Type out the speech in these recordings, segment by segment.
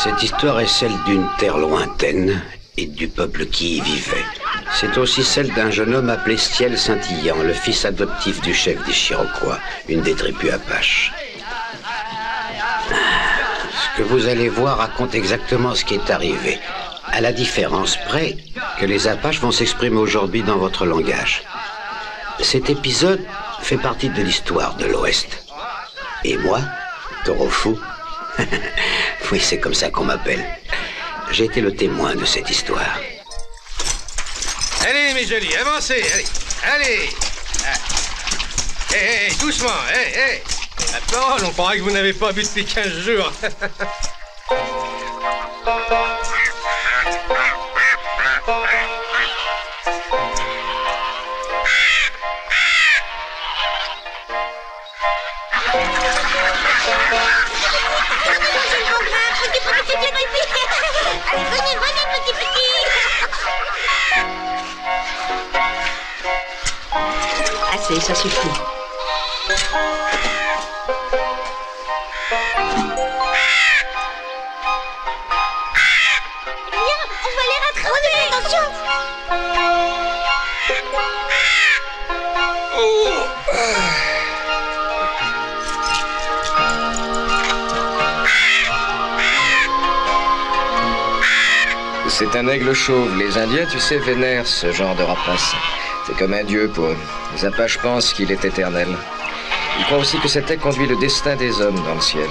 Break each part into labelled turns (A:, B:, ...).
A: Cette histoire est celle d'une terre lointaine et du peuple qui y vivait. C'est aussi celle d'un jeune homme appelé Stiel Saint-Illan, le fils adoptif du chef des Chiriquois, une des tribus Apaches. Ce que vous allez voir raconte exactement ce qui est arrivé, à la différence près que les Apaches vont s'exprimer aujourd'hui dans votre langage. Cet épisode fait partie de l'histoire de l'Ouest. Et moi, Taureau Fou, oui, c'est comme ça qu'on m'appelle. J'ai été le témoin de cette histoire.
B: Allez, mes jolis, avancez, allez. Hé, doucement, hé. La parole, on croirait que vous n'avez pas bu depuis 15 jours.
C: Allez, venez, petit. Assez, ça suffit.
D: Viens, on va les rattraper. Attention.
E: C'est un aigle chauve. Les Indiens, tu sais, vénèrent ce genre de rapace. C'est comme un dieu pour eux. Les Apaches pensent qu'il est éternel. Ils croient aussi que cet aigle conduit le destin des hommes dans le ciel.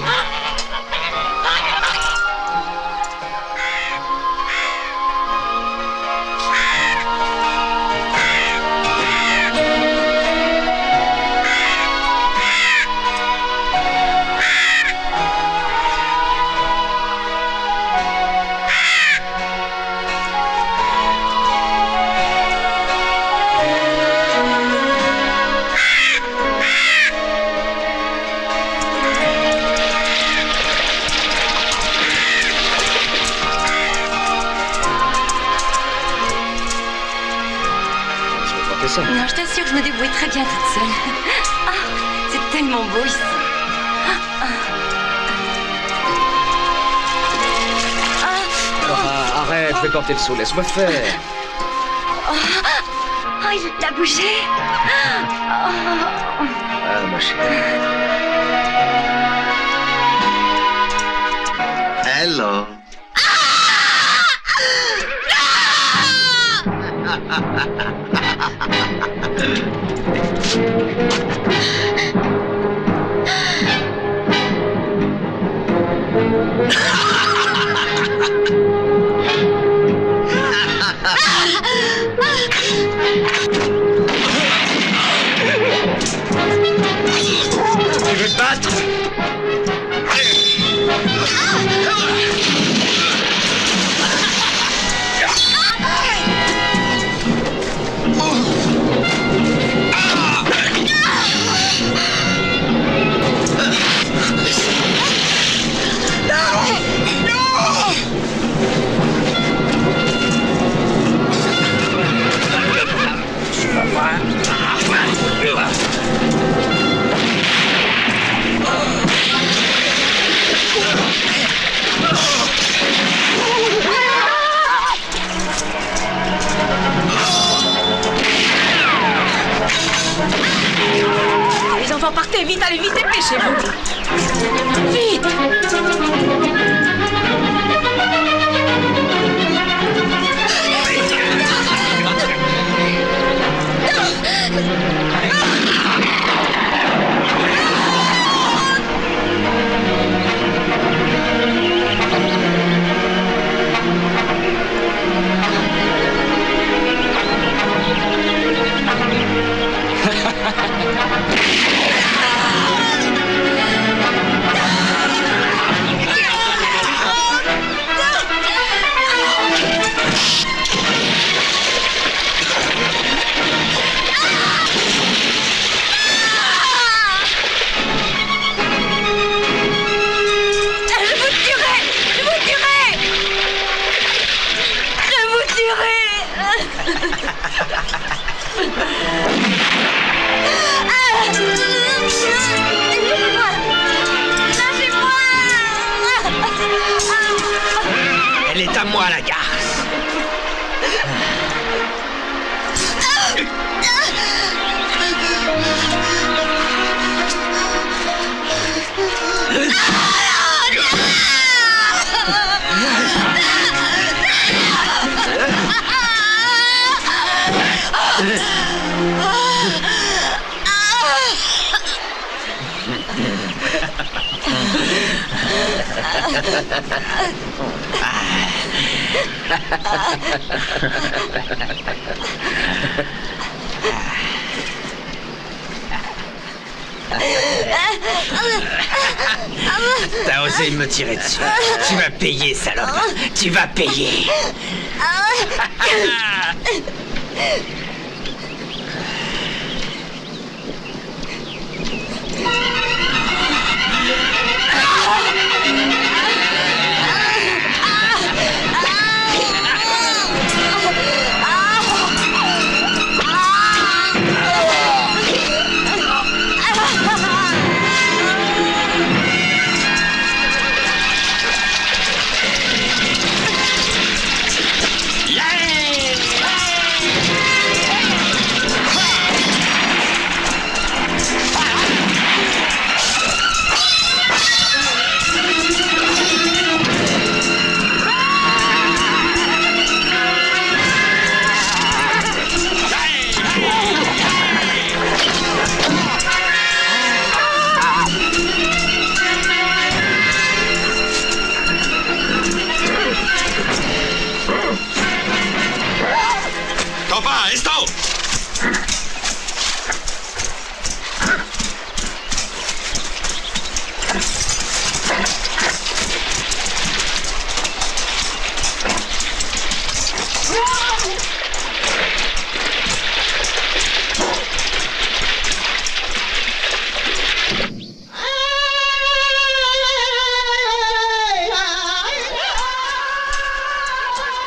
F: Non, je t'assure que je me débrouille très bien toute seule. Ah, c'est tellement beau ici.
E: Arrête, je vais porter le seau, laisse-moi faire.
F: Oh, il a bougé.
E: Ah, ma chérie.
G: Hello.
B: Tu veux te battre?
G: Elle est à moi, la garce. T'as osé me tirer dessus. Tu vas payer, salope. Tu vas payer.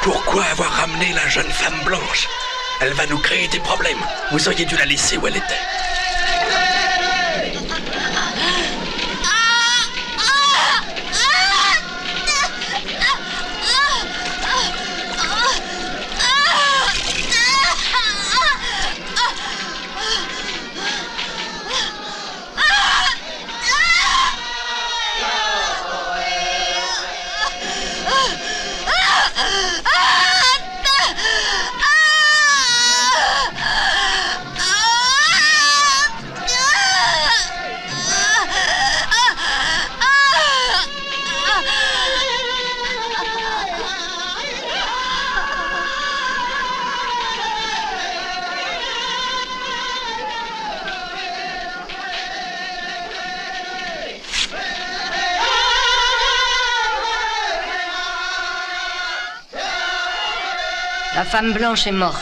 H: Pourquoi avoir ramené la jeune femme blanche? Elle va nous créer des problèmes. Vous auriez dû la laisser où elle était.
I: La femme blanche est morte.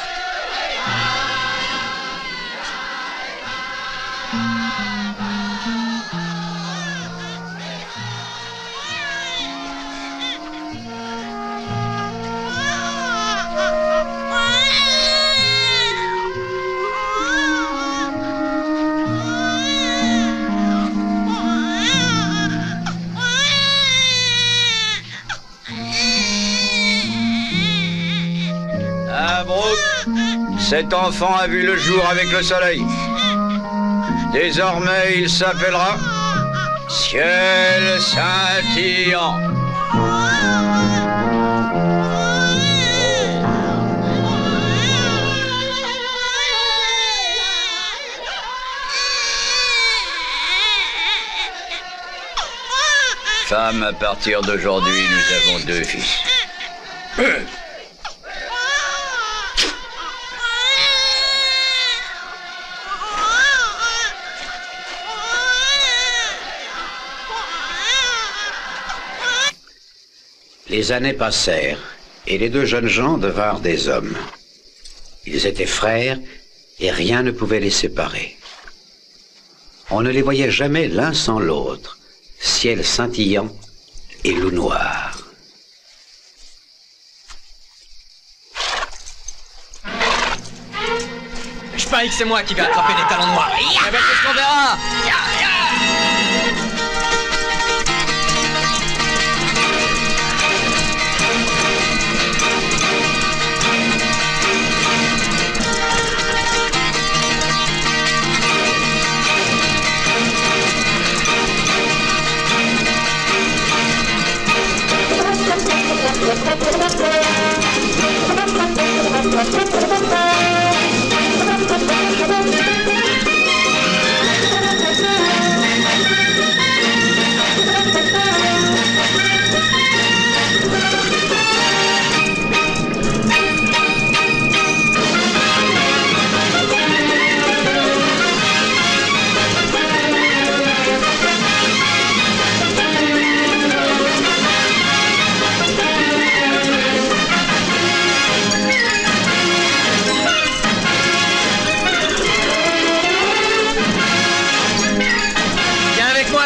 J: Cet enfant a vu le jour avec le soleil. Désormais, il s'appellera Ciel scintillant. Femme, à partir d'aujourd'hui, nous avons 2 fils.
A: Les années passèrent, et les 2 jeunes gens devinrent des hommes. Ils étaient frères, et rien ne pouvait les séparer. On ne les voyait jamais l'un sans l'autre, ciel scintillant et loup noir.
G: Je parie que c'est moi qui vais attraper les talons noirs. Eh ben, c'est ce qu'on verra.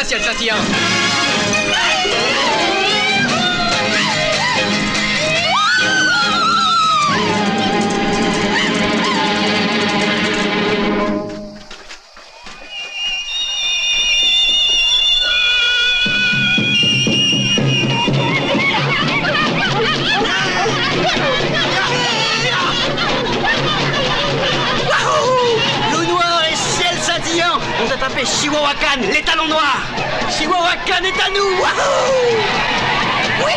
G: Ciel scintillant. On a tapé Chihuahuacan, les talons noirs. Chihuahuacan est à nous. Wahoo! Oui!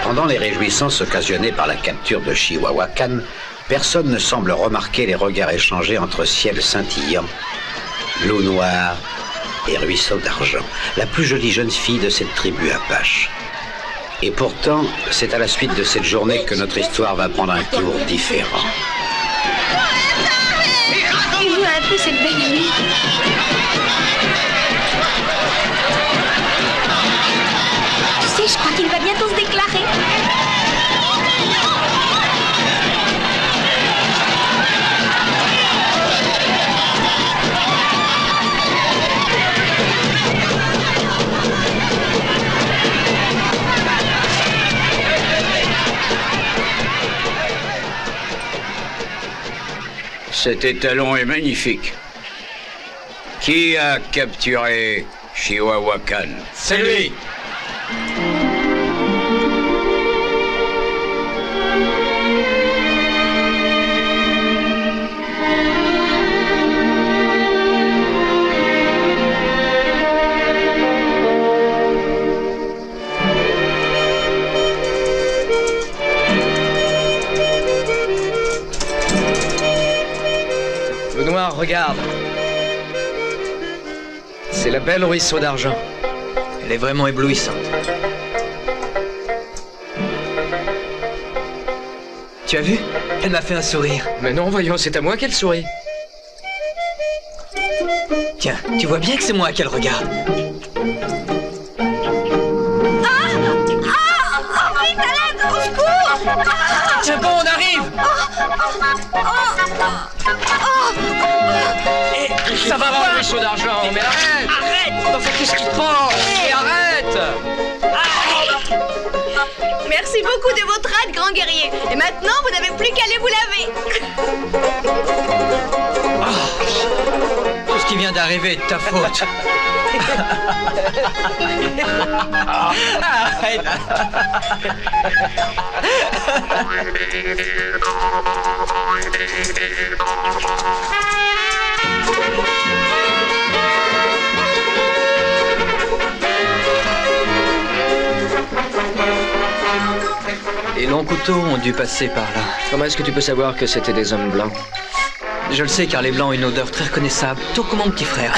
A: Pendant les réjouissances occasionnées par la capture de Chihuahuacan, personne ne semble remarquer les regards échangés entre Ciel scintillant, Loup noir et Ruisseau d'argent, la plus jolie jeune fille de cette tribu apache. Et pourtant, c'est à la suite de cette journée que notre histoire va prendre un tour différent.
D: Dis-nous un peu cette belle nuit. Tu sais, je crois qu'il va bientôt se déclarer.
J: Cet étalon est magnifique. Qui a capturé Chihuahuacan?
G: C'est lui.
E: Le noir, regarde. C'est la belle Ruisseau d'argent.
G: Elle est vraiment éblouissante. Tu as vu? Elle m'a fait un sourire.
E: Mais non, voyons, c'est à moi qu'elle sourit.
G: Tiens, tu vois bien que c'est moi qu'elle regarde.
D: Vite, à l'aide, au secours!
G: Tiens bon, on arrive!
E: Ça va pas, Ruisseau d'argent, mais arrête!
G: Arrête!
E: Enfin, qu'est-ce qui te prend? Et arrête!
C: Merci beaucoup de votre aide, grand guerrier. Et maintenant, vous n'avez plus qu'à aller vous laver.
G: Tout ce qui vient d'arriver est de ta faute. Arrête. Les longs couteaux ont dû passer par là.
E: Comment est-ce que tu peux savoir que c'était des hommes blancs?
G: Je le sais car les blancs ont une odeur très reconnaissable, tout comme mon petit frère.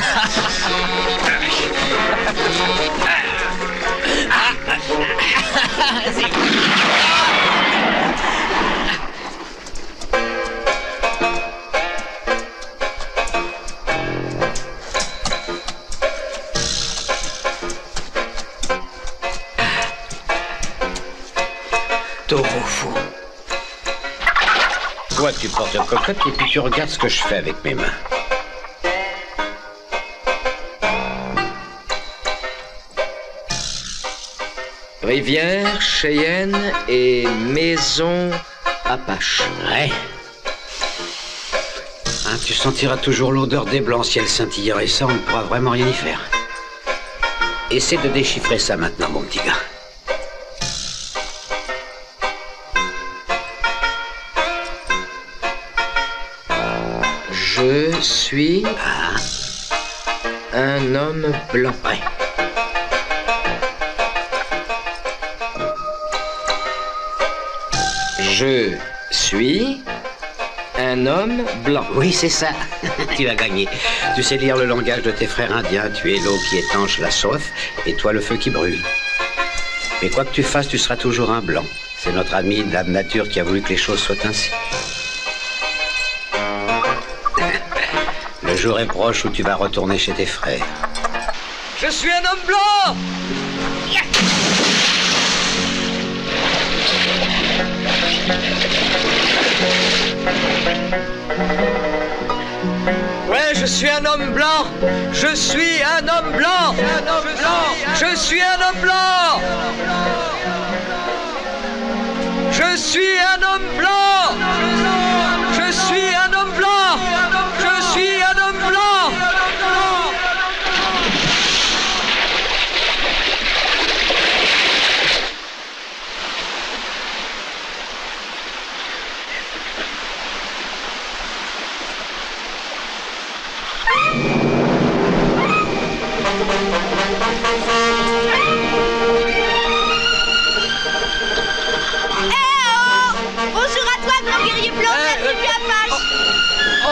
G: Taureau fou.
A: Toi, tu portes cocotte et puis tu regardes ce que je fais avec mes mains.
E: Rivière, Cheyenne et Maison Apache.
A: Ouais. Hein, tu sentiras toujours l'odeur des blancs, ciel scintillant, et ça, on ne pourra vraiment rien y faire. Essaie de déchiffrer ça maintenant, mon petit gars.
E: Je suis un homme blanc.
A: Ouais.
E: Je suis un homme blanc.
A: Oui, c'est ça. Tu as gagné. Tu sais lire le langage de tes frères indiens. Tu es l'eau qui étanche la soif et toi le feu qui brûle. Mais quoi que tu fasses, tu seras toujours un blanc. C'est notre ami Dame Nature qui a voulu que les choses soient ainsi. Le jour est proche où tu vas retourner chez tes frères.
G: Je suis un homme blanc! Ouais, je suis un homme blanc! Je suis un homme blanc! Je suis un homme blanc! Je suis un homme blanc! Je suis un homme blanc! Je suis un homme blanc!
C: Bonjour à toi, grand guerrier blanc de la tribu Apache.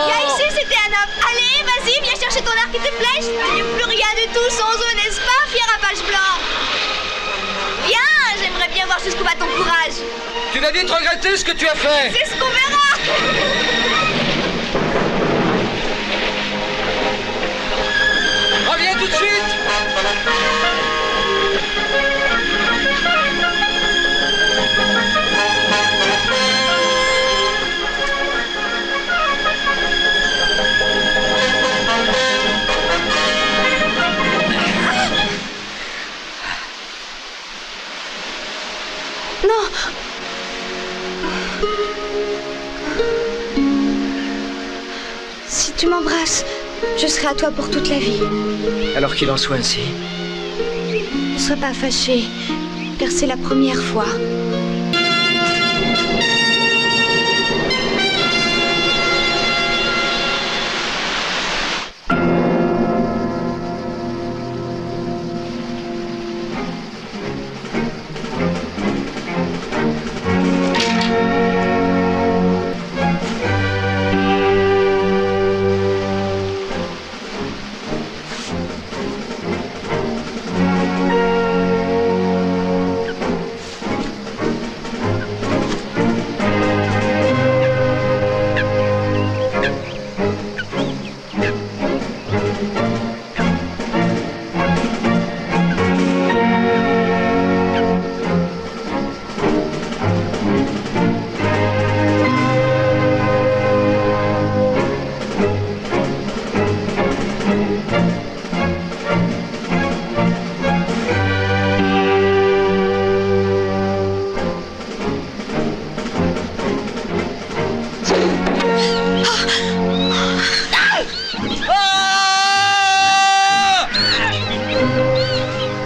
C: Viens ici, c'était un homme. Allez, vas-y, viens chercher ton arc et tes flèches. Tu n'es plus rien du tout sans eux, n'est-ce pas, fier Apache blanc? Viens, j'aimerais bien voir jusqu'où va ton courage.
G: Tu vas vite regretter ce que tu as fait.
C: C'est ce qu'on verra.
G: Reviens tout de suite.
C: Non. Si tu m'embrasses, je serai à toi pour toute la vie.
E: Alors qu'il en soit ainsi.
C: Ne sois pas fâché, car c'est la première fois.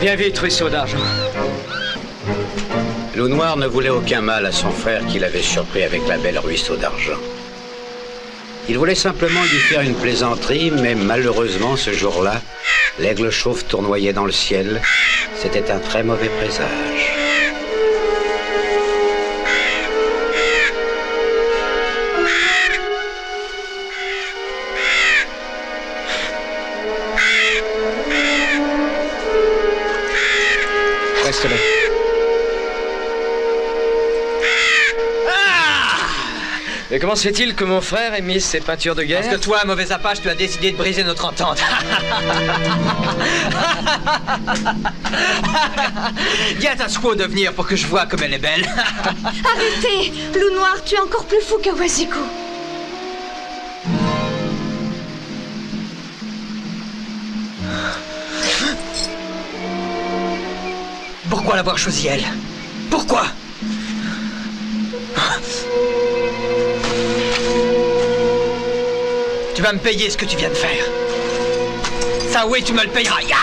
E: Viens vite, ruisseau d'argent.
A: Loup Noir ne voulait aucun mal à son frère qu'il avait surpris avec la belle ruisseau d'argent. Il voulait simplement lui faire une plaisanterie, mais malheureusement, ce jour-là, l'aigle chauve tournoyait dans le ciel. C'était un très mauvais présage.
E: Reste là. Mais comment se fait-il que mon frère ait mis ces peintures de guerre?
G: Parce que toi, mauvais Apache, tu as décidé de briser notre entente. Viens à Squaw de venir pour que je vois comme elle est belle.
C: Arrêtez! Loup Noir, tu es encore plus fou qu'un Waziko.
G: Pourquoi l'avoir choisie, elle? Pourquoi? Tu vas me payer ce que tu viens de faire. Ça, oui, tu me le payeras. Ya!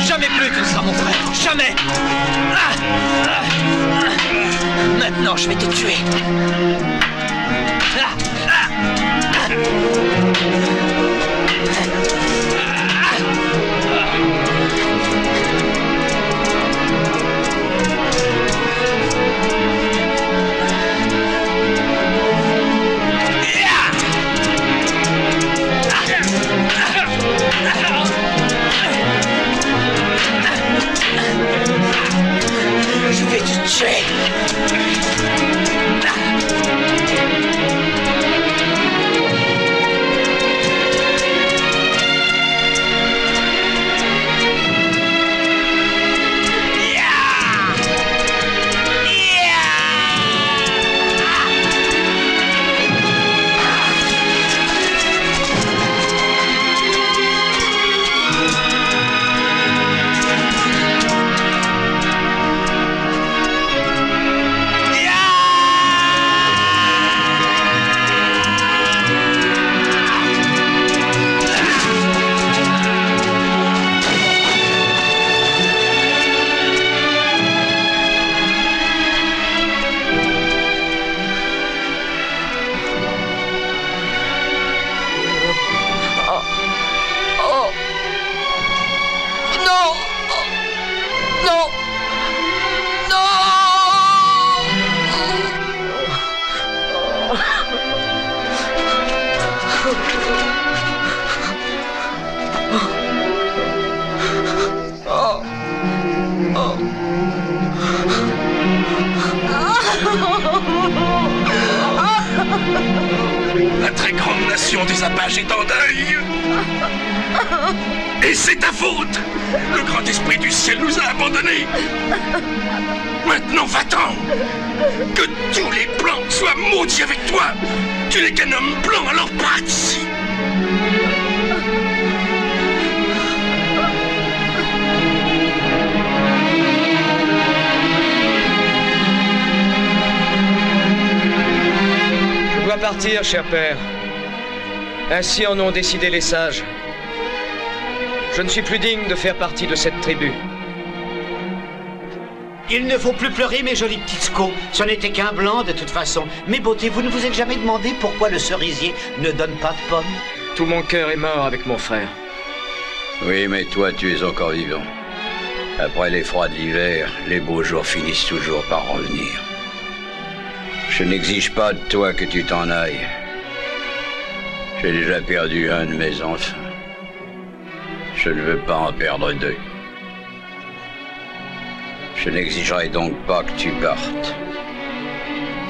G: Jamais plus tu ne seras mon frère. Jamais. Maintenant, je vais te tuer. Je vais te tuer.
H: La très grande nation des Apaches est en deuil. Et c'est ta faute. Le grand esprit du ciel nous a abandonnés. Maintenant, va-t'en. Que tous les blancs soient maudits avec toi. Tu n'es qu'un homme blanc, alors pars d'ici.
E: Je dois partir, cher père. Ainsi en ont décidé les sages. Je ne suis plus digne de faire partie de cette tribu.
A: Il ne faut plus pleurer, mes jolis petits scots. Ce n'était qu'un blanc, de toute façon. Mes beautés, vous ne vous êtes jamais demandé pourquoi le cerisier ne donne pas de pommes?
E: Tout mon cœur est mort avec mon frère.
J: Oui, mais toi, tu es encore vivant. Après les froids de l'hiver, les beaux jours finissent toujours par revenir. Je n'exige pas de toi que tu t'en ailles. J'ai déjà perdu un de mes enfants. Je ne veux pas en perdre deux. Je n'exigerai donc pas que tu partes.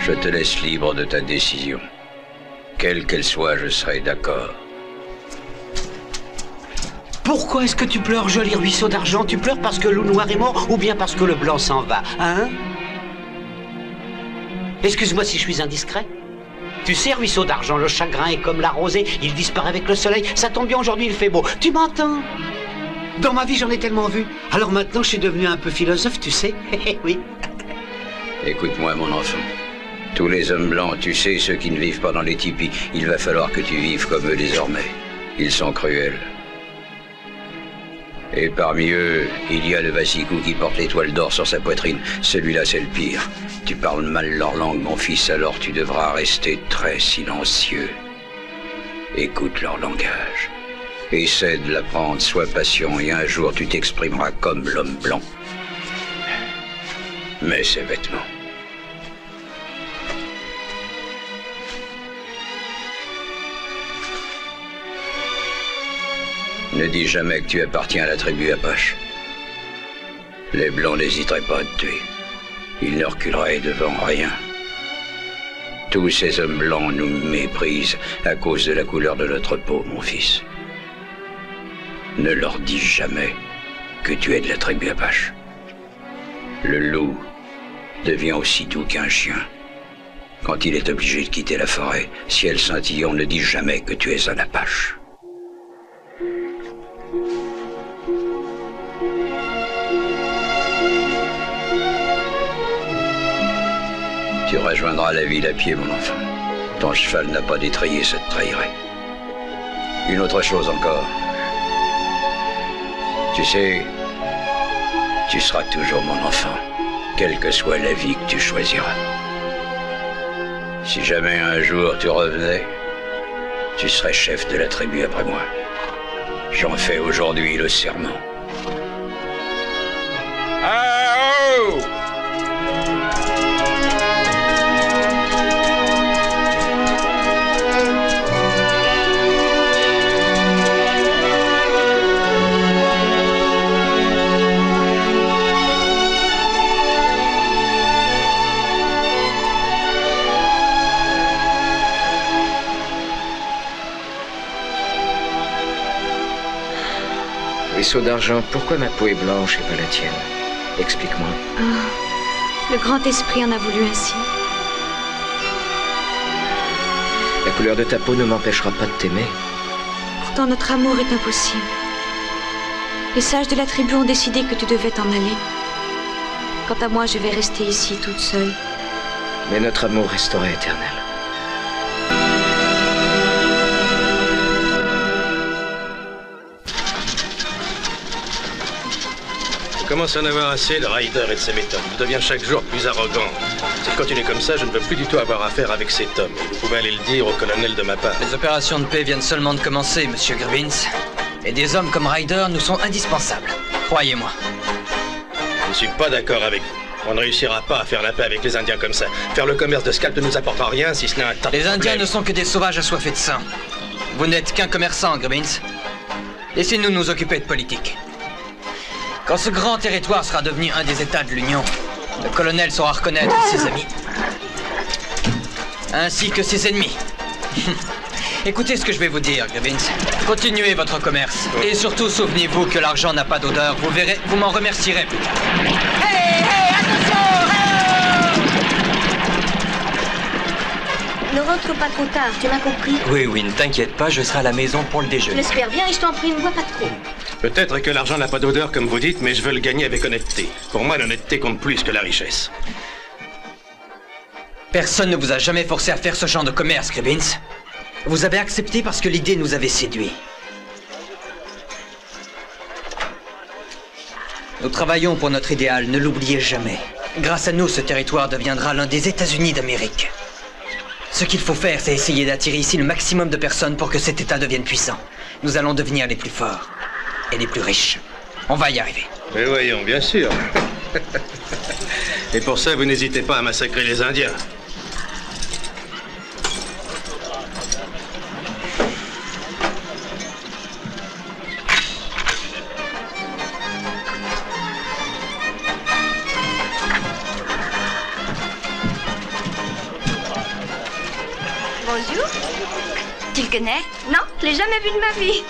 J: Je te laisse libre de ta décision. Quelle qu'elle soit, je serai d'accord.
A: Pourquoi est-ce que tu pleures, joli ruisseau d'argent? Tu pleures parce que le loup noir est mort ou bien parce que le blanc s'en va, hein? Excuse-moi si je suis indiscret. Tu sais, ruisseau d'argent, le chagrin est comme la rosée, il disparaît avec le soleil. Ça tombe bien, aujourd'hui il fait beau. Tu m'entends? Dans ma vie, j'en ai tellement vu. Alors maintenant, je suis devenu un peu philosophe, tu sais. Oui.
J: Écoute-moi, mon enfant. Tous les hommes blancs, tu sais, ceux qui ne vivent pas dans les tipis, il va falloir que tu vives comme eux désormais. Ils sont cruels. Et parmi eux, il y a le Vassicou qui porte l'étoile d'or sur sa poitrine. Celui-là, c'est le pire. Tu parles mal leur langue, mon fils, alors tu devras rester très silencieux. Écoute leur langage. Essaie de l'apprendre, sois patient, et un jour tu t'exprimeras comme l'homme blanc. Mets ses vêtements. Ne dis jamais que tu appartiens à la tribu Apache. Les Blancs n'hésiteraient pas à te tuer. Ils ne reculeraient devant rien. Tous ces hommes blancs nous méprisent à cause de la couleur de notre peau, mon fils. Ne leur dis jamais que tu es de la tribu Apache. Le loup devient aussi doux qu'un chien. Quand il est obligé de quitter la forêt, ciel scintillant, ne dis jamais que tu es un Apache. Tu rejoindras la ville à pied, mon enfant. Ton cheval n'a pas détraillé, ça te trahirait. Une autre chose encore. Tu sais, tu seras toujours mon enfant, quelle que soit la vie que tu choisiras. Si jamais un jour tu revenais, tu serais chef de la tribu après moi. J'en fais aujourd'hui le serment. Ah-oh!
E: Vaisseau d'argent, pourquoi ma peau est blanche et pas la tienne? Explique-moi.
D: Oh, le grand esprit en a voulu ainsi.
E: La couleur de ta peau ne m'empêchera pas de t'aimer.
D: Pourtant, notre amour est impossible. Les sages de la tribu ont décidé que tu devais t'en aller. Quant à moi, je vais rester ici toute seule.
E: Mais notre amour restera éternel.
B: Je commence à en avoir assez de Ryder et de ses méthodes. Il devient chaque jour plus arrogant. S'il continue comme ça, je ne veux plus du tout avoir affaire avec cet homme. Et vous pouvez aller le dire au colonel de ma part.
K: Les opérations de paix viennent seulement de commencer, monsieur Gribbins. Et des hommes comme Ryder nous sont indispensables. Croyez-moi.
B: Je ne suis pas d'accord avec vous. On ne réussira pas à faire la paix avec les Indiens comme ça. Faire le commerce de scalp ne nous apportera rien si ce n'est un tas de
K: Les Indiens
B: problèmes.
K: ne sont que des sauvages assoiffés de sang. Vous n'êtes qu'un commerçant, Gribbins. Laissez-nous nous occuper de politique. Quand ce grand territoire sera devenu un des États de l'Union, le colonel saura reconnaître ses amis, ainsi que ses ennemis. Écoutez ce que je vais vous dire, Gribbins. Continuez votre commerce. Et surtout, souvenez-vous que l'argent n'a pas d'odeur. Vous verrez, vous m'en remercierez plus tard.
D: Hey, hey, attention! Ne rentre pas trop tard, tu m'as compris?
L: Oui, oui, ne t'inquiète pas, je serai à la maison pour le
D: Je
L: déjeuner.
D: l'espère bien et je t'en prie, ne bois pas trop.
B: Peut-être que l'argent n'a pas d'odeur comme vous dites, mais je veux le gagner avec honnêteté. Pour moi, l'honnêteté compte plus que la richesse.
K: Personne ne vous a jamais forcé à faire ce genre de commerce, Gribbins. Vous avez accepté parce que l'idée nous avait séduit. Nous travaillons pour notre idéal, ne l'oubliez jamais. Grâce à nous, ce territoire deviendra l'un des États-Unis d'Amérique. Ce qu'il faut faire, c'est essayer d'attirer ici le maximum de personnes pour que cet État devienne puissant. Nous allons devenir les plus forts et les plus riches. On va y arriver.
B: Mais voyons, bien sûr. Et pour ça, vous n'hésitez pas à massacrer les Indiens.
C: Bonjour.
F: Tu le connais?
C: Non, je l'ai jamais vu de ma vie.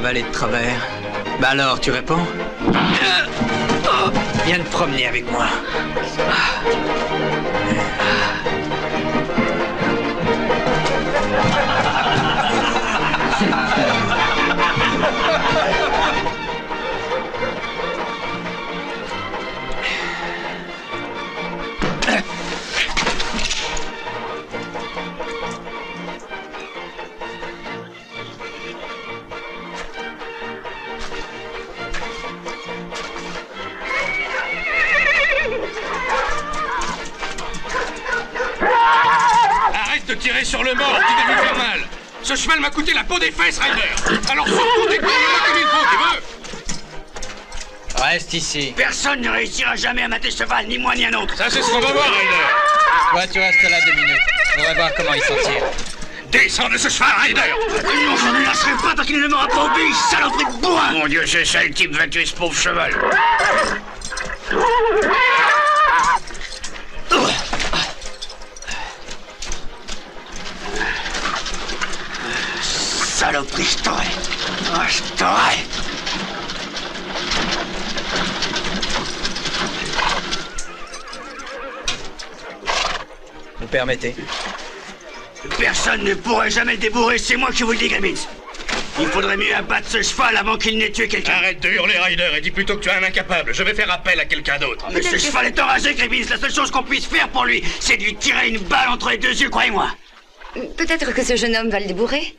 K: avaler de travers. Bah alors, tu réponds? Viens te promener avec moi.
H: Arrête de tirer sur le mort, tu vas lui faire mal. Ce cheval m'a coûté la peau des fesses, Ryder. Alors surtout déploie-le comme il faut, tu veux?
K: Reste ici.
G: Personne ne réussira jamais à mater ce cheval, ni moi ni un autre.
H: Ça, c'est ce qu'on va voir, Ryder.
K: Toi, tu restes là 2 minutes. On va voir comment il s'en tire.
H: Descends de ce cheval, Ryder.
G: Non, je ne le lâcherai pas tant qu'il ne m'aura pas obéi, saloperie de bourrin.
H: Mon Dieu, c'est ça, le type va tuer ce pauvre cheval.
G: Saloperie, je t'aurai. Oh, je t'aurai.
K: Vous permettez?
G: Personne ne pourrait jamais le débourrer, c'est moi qui vous le dis, Gribbins. Il faudrait mieux abattre ce cheval avant qu'il n'ait tué quelqu'un.
H: Arrête de hurler, Ryder, et dis plutôt que tu es un incapable. Je vais faire appel à quelqu'un d'autre.
G: Mais ce cheval est enragé, Gribbins. La seule chose qu'on puisse faire pour lui, c'est de lui tirer une balle entre les 2 yeux, croyez-moi.
F: Peut-être que ce jeune homme va le débourrer.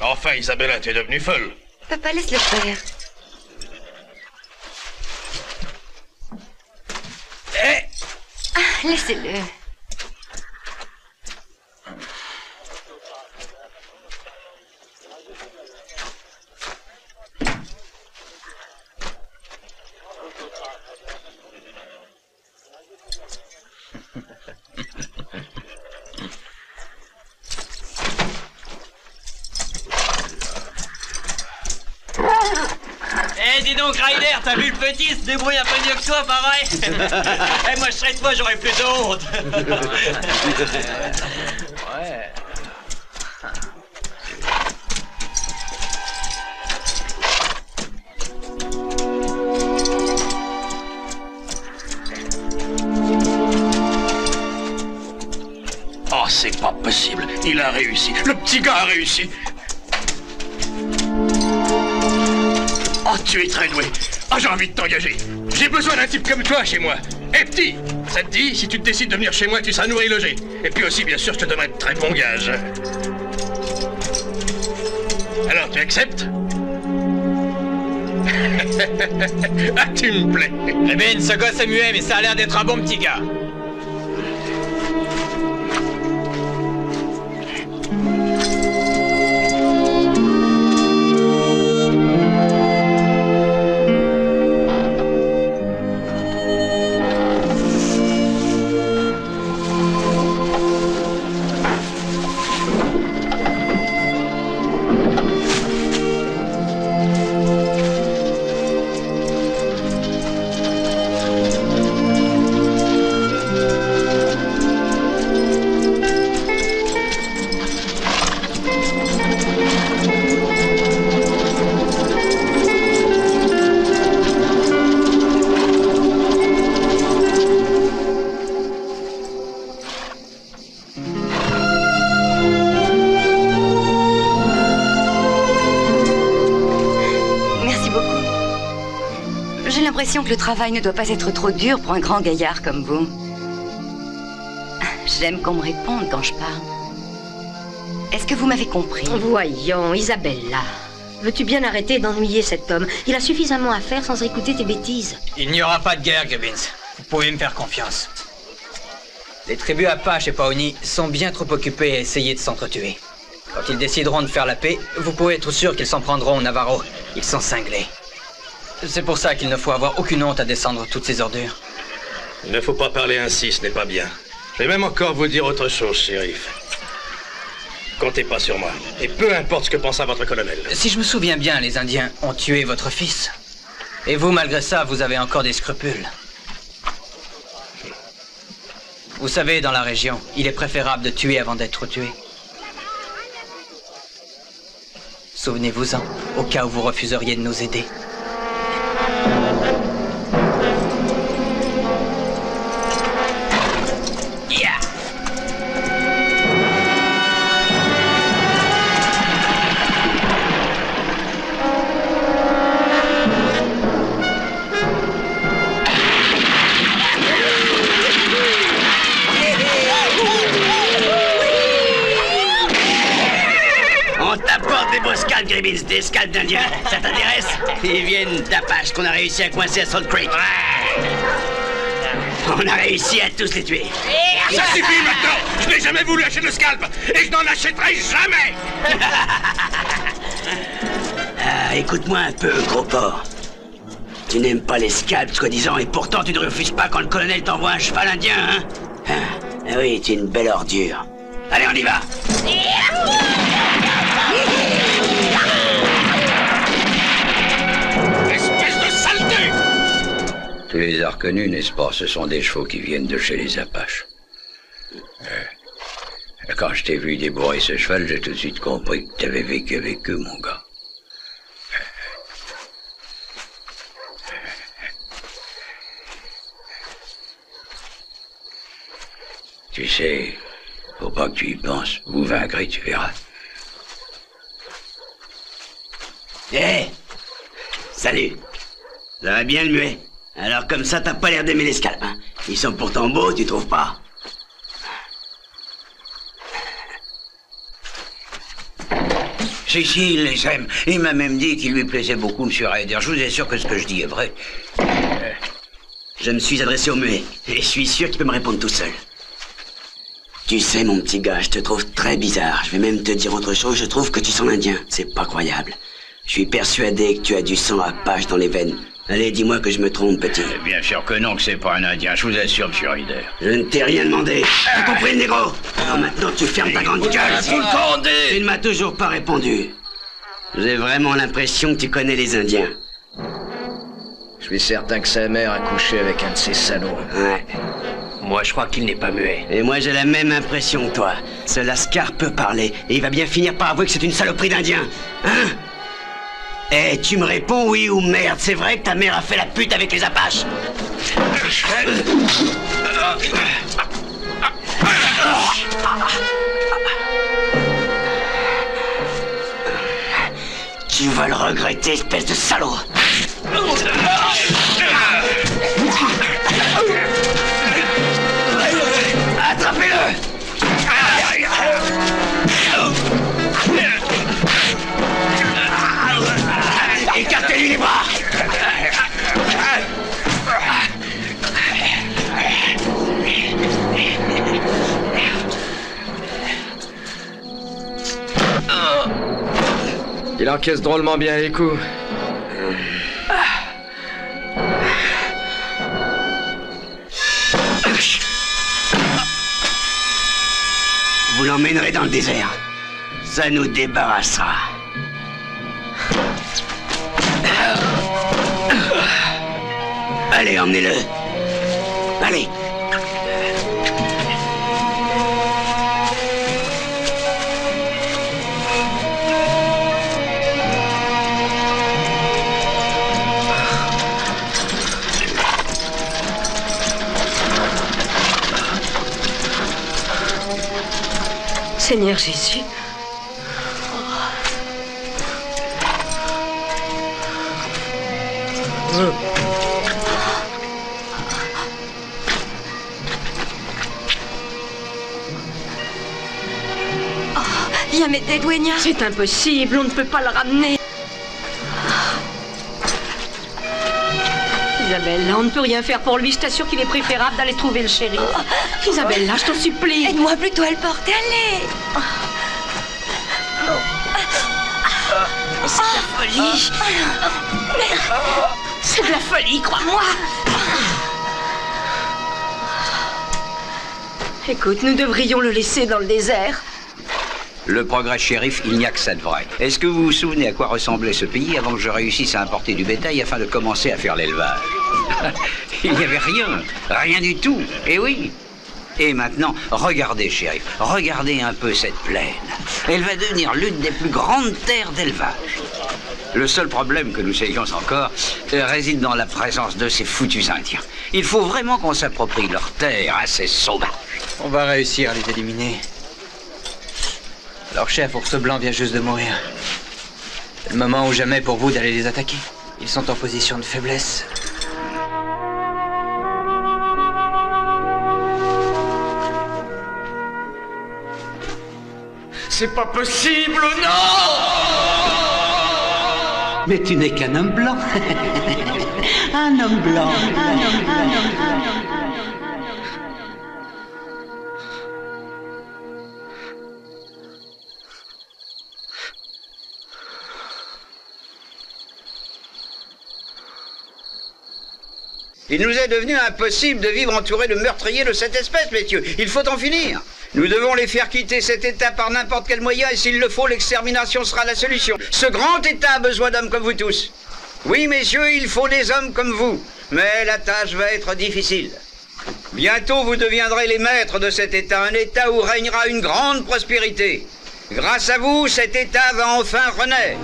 H: Enfin, Isabella, tu es devenue folle.
F: Papa, laisse-le faire. Laissez-le.
M: Eh, dis donc, Ryder, t'as vu le petit se débrouille un peu mieux que toi, pareil. Eh, moi, je serais toi, j'aurais plus de honte.
K: Ouais.
H: Oh, c'est pas possible. Il a réussi. Le petit gars a réussi. Oh, tu es très doué. Ah, j'ai envie de t'engager. J'ai besoin d'un type comme toi chez moi. Eh, petit, ça te dit, si tu te décides de venir chez moi, tu seras nourri et logé. Et puis aussi, bien sûr, je te donnerai de très bons gages. Alors, tu acceptes? Ah, tu me plais.
K: Eh ben, ce gosse est muet, mais ça a l'air d'être un bon petit gars.
F: Que le travail ne doit pas être trop dur pour un grand gaillard comme vous. J'aime qu'on me réponde quand je parle. Est-ce que vous m'avez compris?
N: Voyons, Isabella. Veux-tu bien arrêter d'ennuyer cet homme? Il a suffisamment à faire sans écouter tes bêtises.
K: Il n'y aura pas de guerre, Gribbins. Vous pouvez me faire confiance. Les tribus Apache et Pawnee sont bien trop occupés à essayer de s'entretuer. Quand ils décideront de faire la paix, vous pouvez être sûr qu'ils s'en prendront aux Navarros. Ils sont cinglés. C'est pour ça qu'il ne faut avoir aucune honte à descendre toutes ces ordures.
B: Il ne faut pas parler ainsi, ce n'est pas bien. Je vais même encore vous dire autre chose, shérif. Comptez pas sur moi. Et peu importe ce que pensera votre colonel.
K: Si je me souviens bien, les Indiens ont tué votre fils. Et vous, malgré ça, vous avez encore des scrupules. Vous savez, dans la région, il est préférable de tuer avant d'être tué. Souvenez-vous-en, au cas où vous refuseriez de nous aider.
G: Gribbins, des scalps d'indiens, ça t'intéresse? Ils viennent d'Apache qu'on a réussi à coincer à Salt Creek. On a réussi à tous les tuer.
H: Ça suffit maintenant! Je n'ai jamais voulu acheter de scalp et je n'en achèterai jamais!
G: Écoute-moi un peu, gros porc. Tu n'aimes pas les scalps, soi-disant, et pourtant tu ne refuses pas quand le colonel t'envoie un cheval indien, hein? Ah oui, tu es une belle ordure. Allez, on y va!
J: Tu les as reconnus, n'est-ce pas? Ce sont des chevaux qui viennent de chez les Apaches. Quand je t'ai vu débourrer ce cheval, j'ai tout de suite compris que tu avais vécu avec eux, mon gars. Tu sais, faut pas que tu y penses. Vous vaincrez, tu verras.
G: Hé! Salut! Ça va bien le muet? Alors comme ça, t'as pas l'air d'aimer les scalps, hein? Ils sont pourtant beaux, tu trouves pas?
J: Si, il les aime. Il m'a même dit qu'il lui plaisait beaucoup, M. Ryder. Je vous assure que ce que je dis est vrai.
G: Je me suis adressé au muet, et je suis sûr qu'il peut me répondre tout seul. Tu sais, mon petit gars, je te trouve très bizarre. Je vais même te dire autre chose, je trouve que tu sens l'Indien. C'est pas croyable. Je suis persuadé que tu as du sang Apache dans les veines. Allez, dis-moi que je me trompe, petit.
J: Bien sûr que non, que c'est pas un Indien, je vous assure, M. Ryder.
G: Je ne t'ai rien demandé. T'as compris, le négro? Alors maintenant, tu fermes ta grande gueule. Tu ne m'as toujours pas répondu. J'ai vraiment l'impression que tu connais les Indiens.
E: Je suis certain que sa mère a couché avec un de ces salauds.
G: Ouais.
M: Moi, je crois qu'il n'est pas muet.
G: Et moi, j'ai la même impression que toi. Ce Lascar peut parler, et il va bien finir par avouer que c'est une saloperie d'Indien. Hein? Eh, tu me réponds oui ou merde? C'est vrai que ta mère a fait la pute avec les Apaches? Tu vas le regretter, espèce de salaud! Attrapez-le! Écartez-lui les bras!
E: Il encaisse drôlement bien les coups.
G: Vous l'emmènerez dans le désert. Ça nous débarrassera. Allez, emmenez-le. Allez.
N: Seigneur Jésus.
F: Viens m'aider, Dueña.
N: C'est impossible, on ne peut pas le ramener. Isabella, on ne peut rien faire pour lui. Je t'assure qu'il est préférable d'aller trouver le shérif. Isabella, je t'en supplie.
F: Aide-moi plutôt à le porter, allez.
N: C'est de la folie. C'est de la folie, crois-moi. Écoute, nous devrions le laisser dans le désert.
J: Le progrès shérif, il n'y a que ça de vrai. Est-ce que vous vous souvenez à quoi ressemblait ce pays avant que je réussisse à importer du bétail afin de commencer à faire l'élevage? Il n'y avait rien, rien du tout. Et oui, Et maintenant, regardez, shérif, regardez un peu cette plaine. Elle va devenir l'une des plus grandes terres d'élevage. Le seul problème que nous ayons encore réside dans la présence de ces foutus Indiens. Il faut vraiment qu'on s'approprie leurs terres à ces sauvages.
K: On va réussir à les éliminer. Leur chef, Ours Blanc, vient juste de mourir. C'est le moment ou jamais pour vous d'aller les attaquer. Ils sont en position de faiblesse.
H: C'est pas possible, non!
A: Mais tu n'es qu'un homme blanc. Un homme blanc.
J: Il nous est devenu impossible de vivre entouré de meurtriers de cette espèce, messieurs. Il faut en finir. Nous devons les faire quitter cet État par n'importe quel moyen et s'il le faut, l'extermination sera la solution. Ce grand État a besoin d'hommes comme vous tous. Oui, messieurs, il faut des hommes comme vous. Mais la tâche va être difficile. Bientôt, vous deviendrez les maîtres de cet État, un État où régnera une grande prospérité. Grâce à vous, cet État va enfin renaître.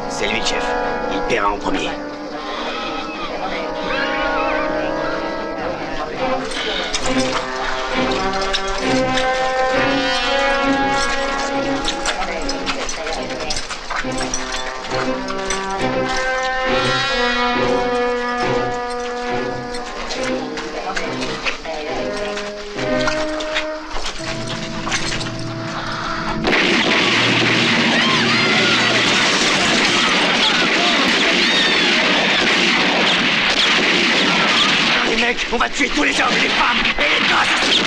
G: C'est lui, chef. Il paiera en premier. On va tuer tous les hommes, les femmes et les gosses.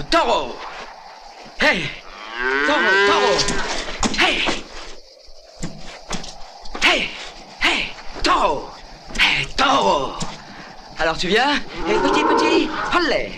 J: Taureau! Hey! Taureau, taureau! Hey! Hey! Hey! Taureau! Hey, taureau! Alors tu viens? Hey, petit, allez!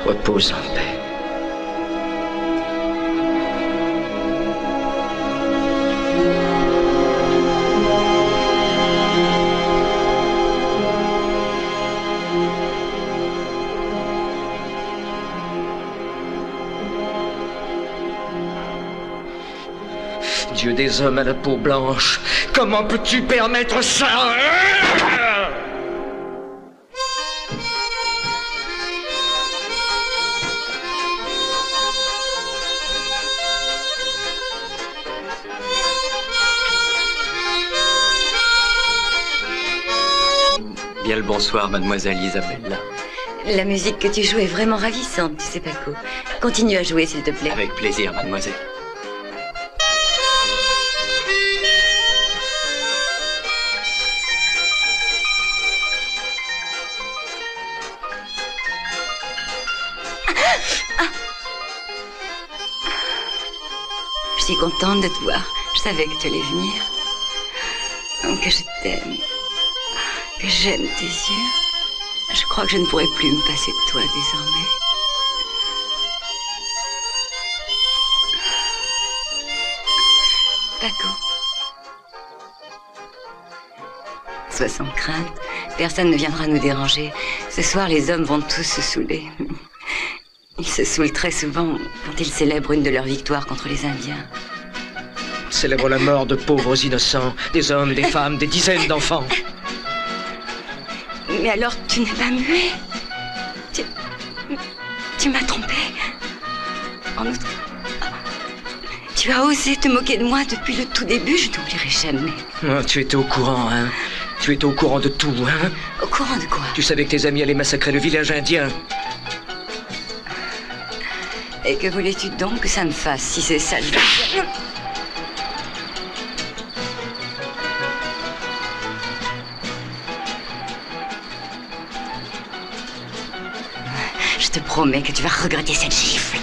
E: Repose en paix. Dieu des hommes à la peau blanche, comment peux-tu permettre ça?
L: Bien le bonsoir, mademoiselle Isabella.
F: La musique que tu joues est vraiment ravissante, tu sais, Paco. Continue à jouer, s'il te plaît.
L: Avec plaisir, mademoiselle.
F: Je suis contente de te voir. Je savais que tu allais venir. Que je t'aime. Que j'aime tes yeux. Je crois que je ne pourrai plus me passer de toi désormais. Paco. Sois sans crainte. Personne ne viendra nous déranger. Ce soir, les hommes vont tous se saouler. Ils se saoulent très souvent quand ils célèbrent une de leurs victoires contre les Indiens.
E: Célèbre la mort de pauvres innocents, des hommes, des femmes, des dizaines d'enfants.
F: Mais alors, tu n'es pas muet. Tu m'as trompé. En outre, tu as osé te moquer de moi depuis le tout début, je n'oublierai jamais.
E: Oh, tu étais au courant, hein? Tu étais au courant de tout, hein?
F: Au courant de quoi?
E: Tu savais que tes amis allaient massacrer le village indien.
F: Et que voulais-tu donc que ça me fasse, si c'est ça? Je te promets que tu vas regretter cette gifle.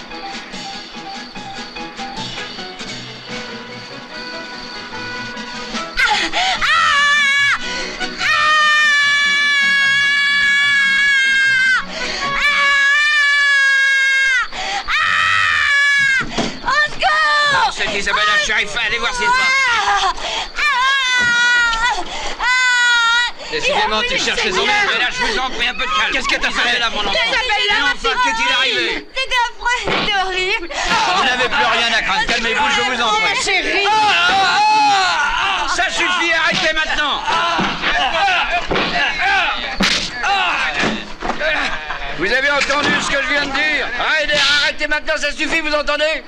J: Isabella, shérif, allez voir s'il va. Décidément, tu cherches les emmerdes. Mais là, je vous en prie, un peu de calme. Qu'est-ce que t'as fait là, mon enfant?
C: Isabella,
J: enfin, qu'est-il arrivé?
C: C'était affreux, c'était horrible.
J: Vous n'avez plus rien à craindre. Calmez-vous, je vous en prie.
C: Chérie.
J: Ça suffit, arrêtez maintenant. Vous avez entendu ce que je viens de dire? Arrêtez maintenant, ça suffit, vous entendez?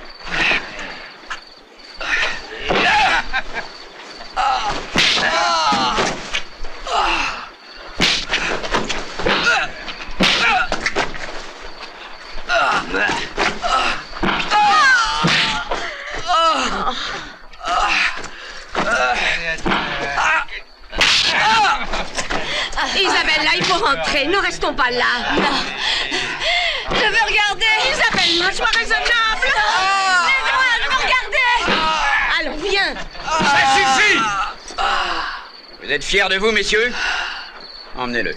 N: Isabella, il faut rentrer. Ne restons pas là.
C: Non. Je veux regarder.
N: Isabella, sois raisonnable.
C: Laisse-moi, je veux regarder.
N: Allons, viens.
J: Ça suffit. Vous êtes fiers de vous, messieurs? Emmenez-le.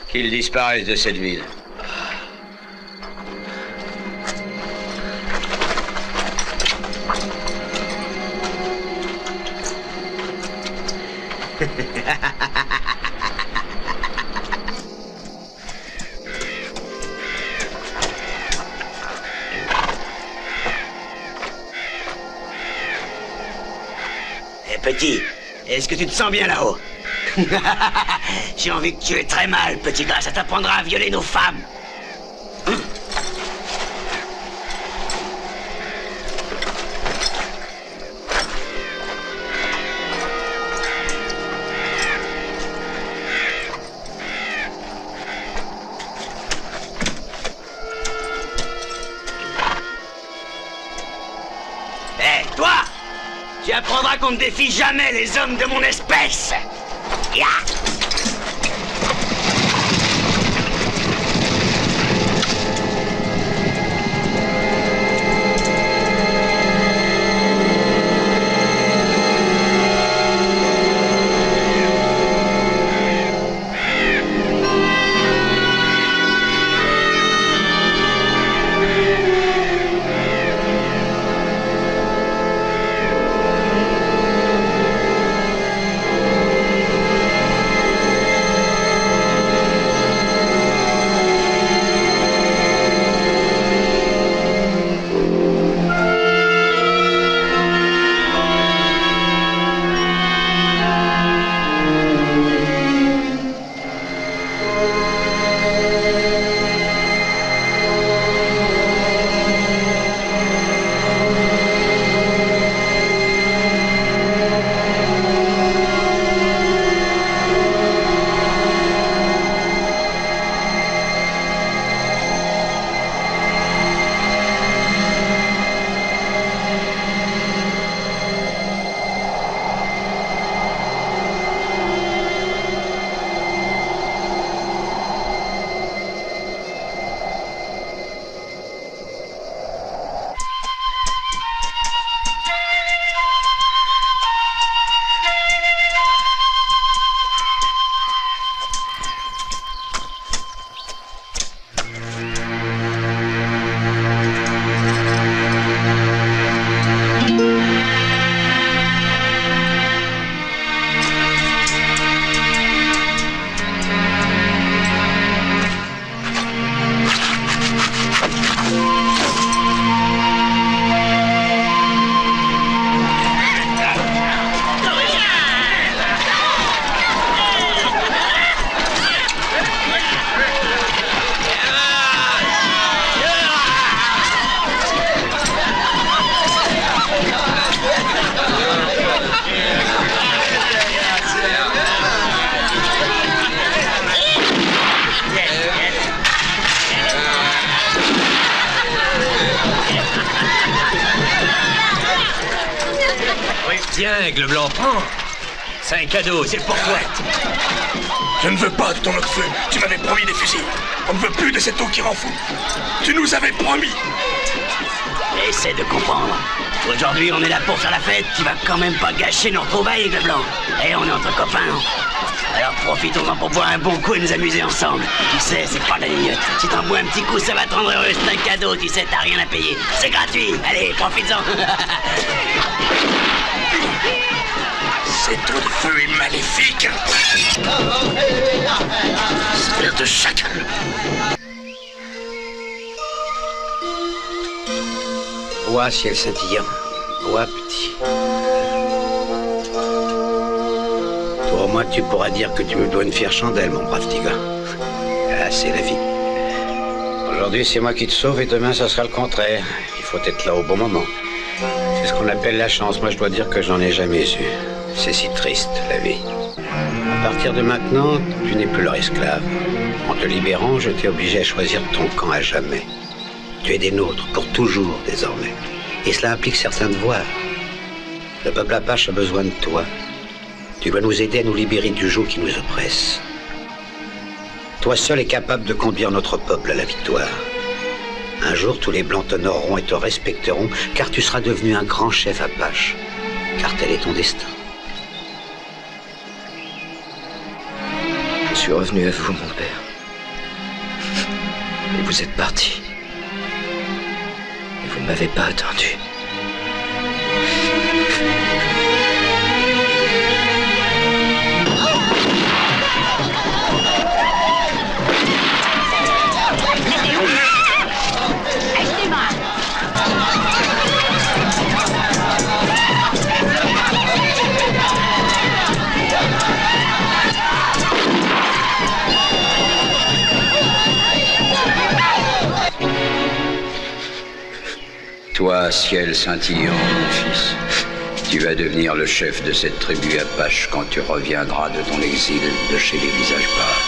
J: Qu'il disparaisse de cette ville.
G: Petit, est-ce que tu te sens bien là-haut? J'ai envie que tu aies très mal, petit gars. Ça t'apprendra à violer nos femmes. Hé, toi! Tu apprendras qu'on ne défie jamais les hommes de mon espèce. Ya!
M: Tiens, Aigle Blanc, prends. C'est un cadeau, c'est pour toi.
H: Je ne veux pas de ton eau de feu. Tu m'avais promis des fusils. On ne veut plus de cette eau qui rend fou. Tu nous avais promis.
G: Essaie de comprendre. Aujourd'hui, on est là pour faire la fête. Tu vas quand même pas gâcher nos retrouvailles, Aigle Blanc. Et on est entre copains. Alors profitons-en pour boire un bon coup et nous amuser ensemble. Tu sais, c'est pas de la lignote. Si t'en bois un petit coup, ça va te rendre heureux. C'est un cadeau, tu sais, t'as rien à payer. C'est gratuit. Allez, profites-en.
H: Cette eau de feu est maléfique. Espère de chacal.
A: Bois, ciel scintillant. Bois, petit. Toi, au moins, tu pourras dire que tu me dois une fière chandelle, mon brave petit gars. Ah, c'est la vie. Aujourd'hui, c'est moi qui te sauve et demain, ça sera le contraire. Il faut être là au bon moment. C'est ce qu'on appelle la chance. Moi, je dois dire que j'en ai jamais eu. C'est si triste, la vie. À partir de maintenant, tu n'es plus leur esclave. En te libérant, je t'ai obligé à choisir ton camp à jamais. Tu es des nôtres, pour toujours, désormais. Et cela implique certains devoirs. Le peuple apache a besoin de toi. Tu dois nous aider à nous libérer du joug qui nous oppresse. Toi seul es capable de conduire notre peuple à la victoire. Un jour, tous les Blancs t'honoreront et te respecteront, car tu seras devenu un grand chef apache. Car tel est ton destin.
E: Je suis revenu à vous, mon père. Et vous êtes parti. Et vous ne m'avez pas attendu.
J: Toi, ciel scintillant, mon fils, tu vas devenir le chef de cette tribu apache quand tu reviendras de ton exil de chez les visages braves.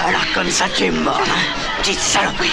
G: Alors comme ça tu es mort, hein, petite saloperie.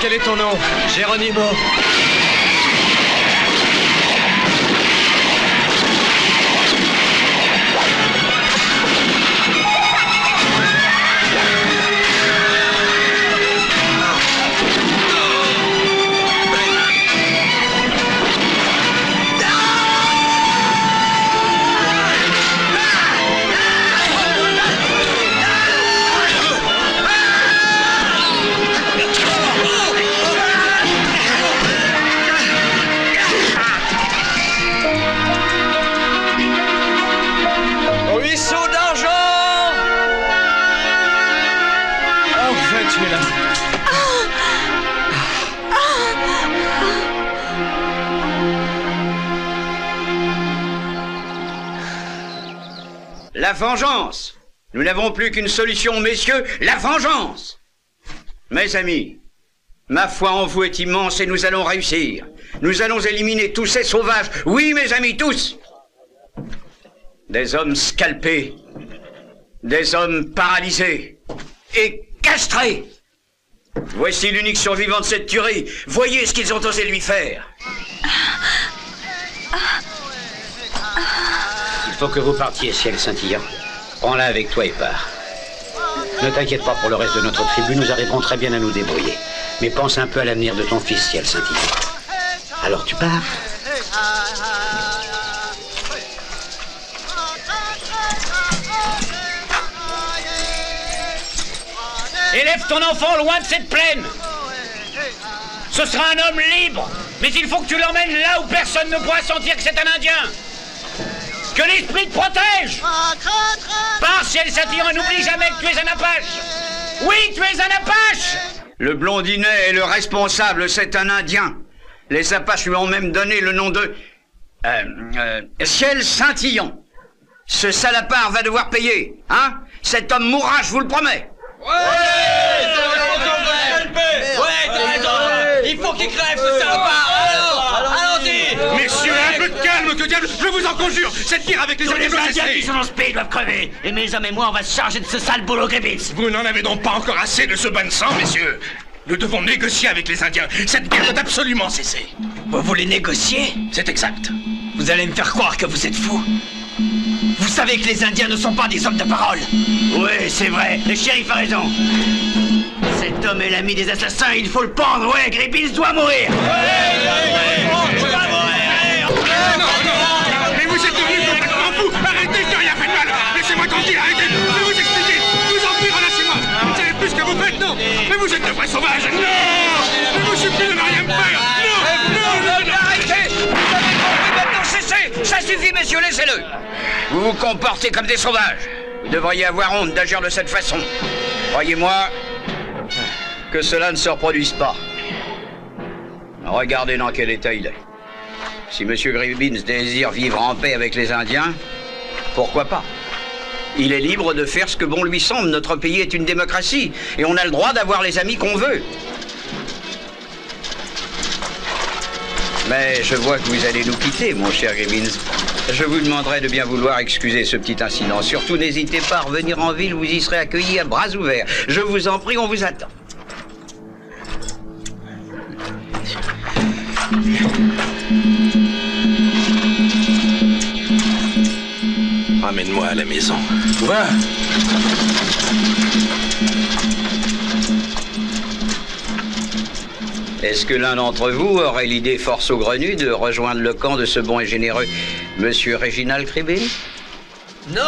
K: quel est ton nom? Geronimo.
J: La vengeance. Nous n'avons plus qu'une solution, messieurs, la vengeance. Mes amis, ma foi en vous est immense et nous allons réussir. Nous allons éliminer tous ces sauvages. Oui, mes amis, tous. Des hommes scalpés, des hommes paralysés et castrés. Voici l'unique survivant de cette tuerie. Voyez ce qu'ils ont osé lui faire.
A: Il faut que vous partiez, ciel scintillant. Prends-la avec toi et pars. Ne t'inquiète pas pour le reste de notre tribu, nous arriverons très bien à nous débrouiller. Mais pense un peu à l'avenir de ton fils, ciel scintillant. Alors tu pars.
O: Élève ton enfant loin de cette plaine. Ce sera un homme libre, mais il faut que tu l'emmènes là où personne ne pourra sentir que c'est un Indien. Que l'esprit te protège. Pars, ciel scintillant, et n'oublie jamais que tu es un Apache. Oui, tu es un Apache.
J: Le blondinet est le responsable, c'est un Indien. Les Apaches lui ont même donné le nom de... ciel scintillant. Ce salopard va devoir payer, hein? Cet homme mourra, je vous le promets.
M: Ouais, t'as raison. Il faut qu'il crève, ce salopard. Alors, allons-y.
H: Messieurs, un peu de calme, que diable, je vous en conjure. Cette guerre avec les
O: Tous
H: Indiens
O: les
H: doit
O: Indiens
H: cesser.
O: qui sont dans ce pays doivent crever. Et mes hommes et moi, on va se charger de ce sale boulot Gribbins.
H: Vous n'en avez donc pas encore assez de ce bain de sang, messieurs. Nous devons négocier avec les Indiens. Cette guerre doit absolument cesser.
K: Vous voulez négocier?
H: C'est exact.
K: Vous allez me faire croire que vous êtes fou. Vous savez que les Indiens ne sont pas des hommes de parole.
O: Oui, c'est vrai. Le shérif a raison. Cet homme est l'ami des assassins, il faut le pendre. Ouais, Gribbins doit mourir.
H: Mais vous êtes devenus complètement fous. Arrêtez, je n'ai rien fait de mal. Laissez-moi tranquille, arrêtez. Je vais vous expliquer. Je vous en prie, relâchez-moi. Vous ne savez plus ce que vous faites, non? Mais vous êtes de vrais sauvages. Non. Je vous supplie de ne rien me faire. Non.
J: Arrêtez. Vous avez compris, maintenant cessez. Ça suffit, messieurs, laissez-le. Vous vous comportez comme des sauvages. Vous devriez avoir honte d'agir de cette façon. Croyez-moi que cela ne se reproduise pas. Regardez dans quel état il est. Si M. Gribbins désire vivre en paix avec les Indiens, pourquoi pas? Il est libre de faire ce que bon lui semble. Notre pays est une démocratie et on a le droit d'avoir les amis qu'on veut. Mais je vois que vous allez nous quitter, mon cher Gribbins. Je vous demanderai de bien vouloir excuser ce petit incident. Surtout, n'hésitez pas à revenir en ville, vous y serez accueillis à bras ouverts. Je vous en prie, on vous attend.
B: Ramène-moi à la maison. Va.
J: Est-ce que l'un d'entre vous aurait l'idée fort saugrenue de rejoindre le camp de ce bon et généreux Monsieur Reginald Gribbins?
M: Non.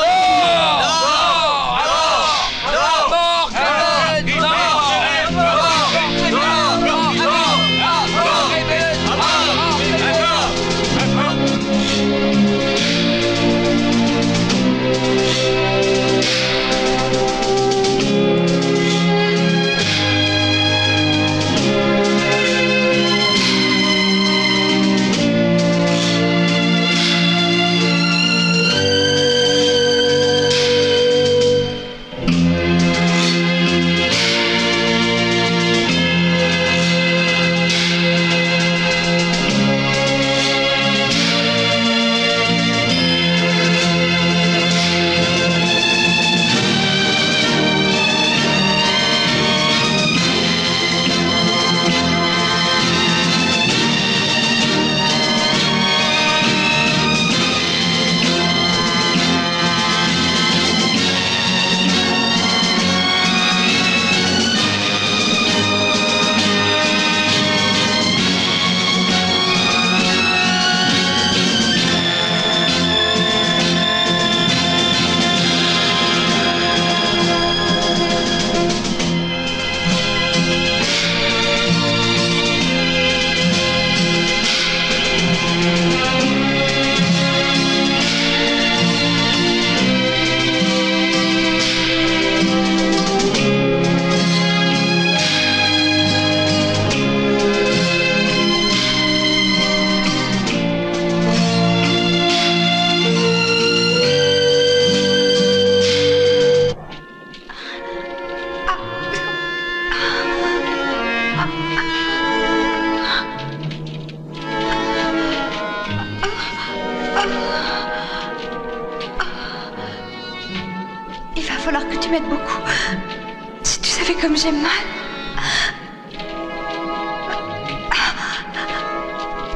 D: savez comme j'aime mal.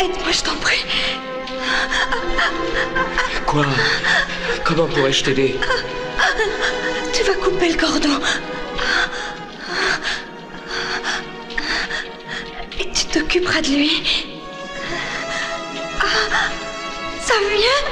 D: Aide-moi, je t'en prie.
P: Quoi? Comment pourrais-je t'aider?
D: Tu vas couper le cordon. Et tu t'occuperas de lui. Ça vient.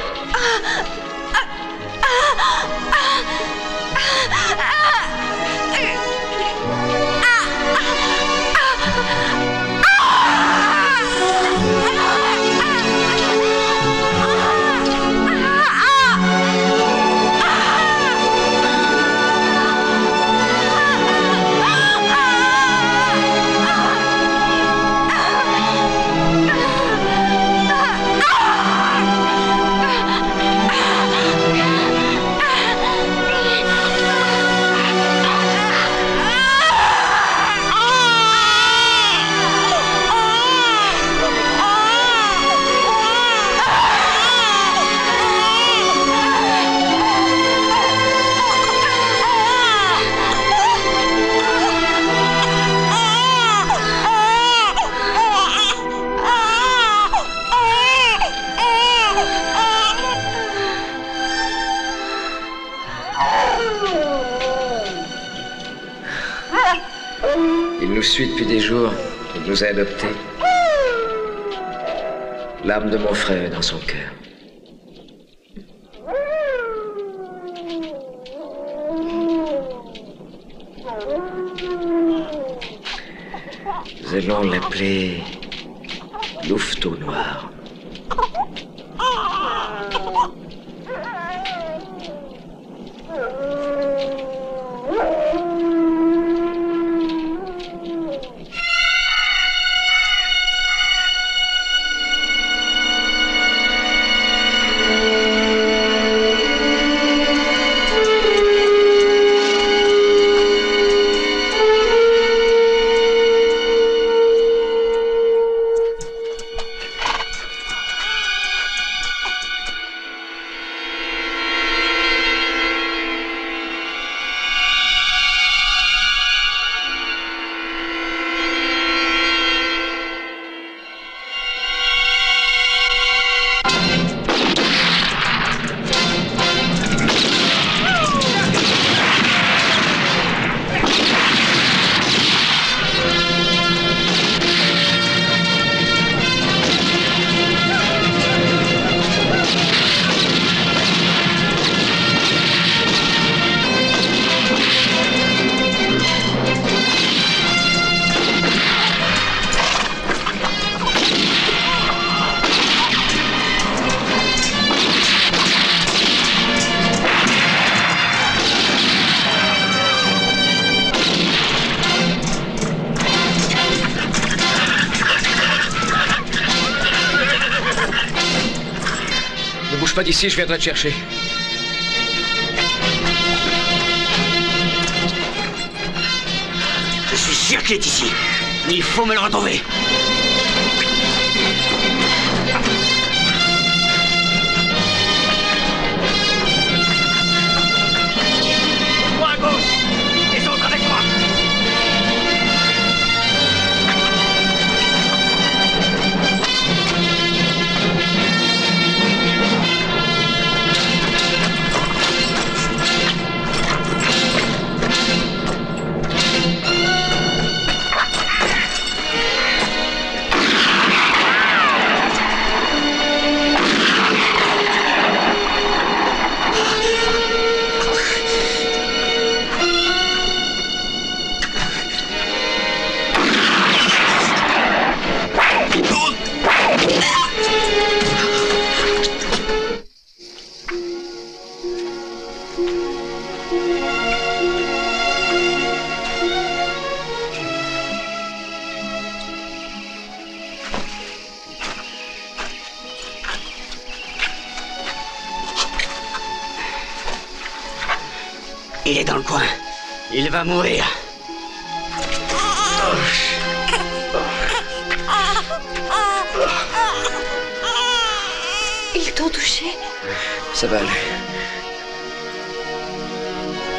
E: Il nous suit depuis des jours. Il nous a adoptés. L'âme de mon frère est dans son cœur. Nous allons l'appeler Louveteau Noir.
P: Ne bouge pas d'ici, je viendrai te chercher.
G: Je suis sûr qu'il est ici. Il faut me le retrouver. Moi à gauche, les autres avec moi. Il est dans le coin. Il va mourir.
D: Ils t'ont touché?
E: Ça va aller.